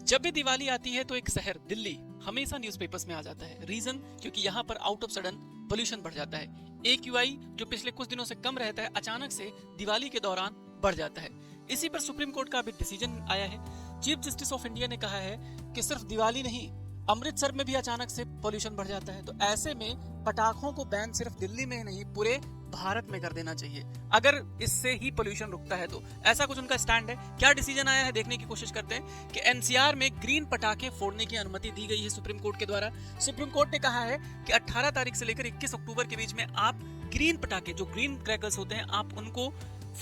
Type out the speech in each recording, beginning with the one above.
जब भी दिवाली आती है तो एक शहर दिल्ली हमेशा न्यूज़पेपर्स में आ जाता है। रीजन क्योंकि यहाँ पर आउट ऑफ सडन पोल्यूशन बढ़ जाता है। AQI जो पिछले कुछ दिनों से कम रहता है अचानक से दिवाली के दौरान बढ़ जाता है। इसी पर सुप्रीम कोर्ट का अभी डिसीजन आया है। चीफ जस्टिस ऑफ इंडिया ने कहा है कि सिर्फ दिवाली नहीं, अमृतसर में भी अचानक से पोल्यूशन बढ़ जाता है। तो ऐसे में पटाखों को बैन सिर्फ दिल्ली में नहीं पूरे भारत में कर देना चाहिए अगर इससे ही पोल्यूशन रुकता है तो। ऐसा कुछ उनका स्टैंड है। क्या डिसीजन आया है देखने की कोशिश करते हैं कि NCR में ग्रीन पटाखे फोड़ने की अनुमति दी गई है सुप्रीम कोर्ट के द्वारा। सुप्रीम कोर्ट ने कहा है कि 18 तारीख से लेकर 21 अक्टूबर के बीच में आप ग्रीन पटाखे जो ग्रीन क्रैकर्स होते हैं आप उनको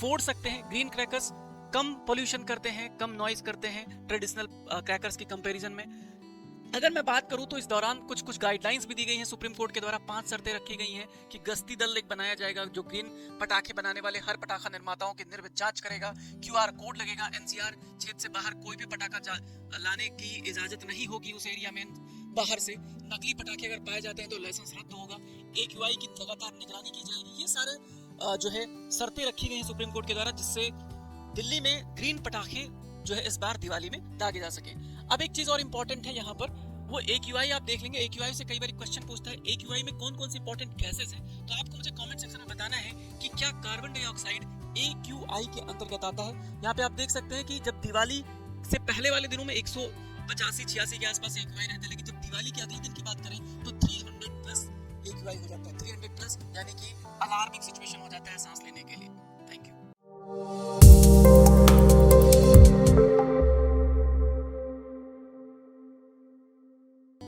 फोड़ सकते हैं। ग्रीन क्रैकर्स कम पोल्यूशन करते हैं, कम नॉइज करते हैं ट्रेडिशनल क्रैकर्स की कंपैरिजन में। अगर मैं बात करूं तो इस दौरान कुछ गाइडलाइंस भी दी गई हैं सुप्रीम कोर्ट के द्वारा। 5 शर्तें रखी गई हैं कि गश्ती दल एक बनाया जाएगा जो ग्रीन पटाखे बनाने वाले हर पटाखा निर्माताओं की निर्वित जांच करेगा। QR कोड लगेगा। NCR क्षेत्र से बाहर कोई भी पटाखा लाने की इजाजत नहीं होगी उस एरिया में। बाहर से नकली पटाखे अगर पाए जाते हैं तो लाइसेंस रद्द होगा। AQI की लगातार निगरानी की जाएगी। ये सारे जो है शर्तें रखी गई हैं सुप्रीम कोर्ट के द्वारा जिससे दिल्ली में ग्रीन पटाखे जो है इस बार दिवाली में दागे जा सके। अब एक चीज और इम्पोर्टेंट है यहाँ पर, वो AQI आप देख लेंगे। AQI से कई बार क्वेश्चन पूछता है AQI में कौन कौन सी इंपॉर्टेंट गैसेस हैं। तो आपको मुझे कमेंट सेक्शन में बताना है कि क्या कार्बन डाइऑक्साइड AQI के अंतर्गत आता है। यहाँ पे आप देख सकते हैं कि जब दिवाली से पहले वाले दिनों में 185-86 के आसपास AQI रहता है, लेकिन जब दिवाली के अगले दिन की बात करें तो 300 प्लस AQI हो जाता है। 300 प्लस यानी कि अलार्मिंग सिचुएशन हो जाता है सांस लेने के लिए। Thank you.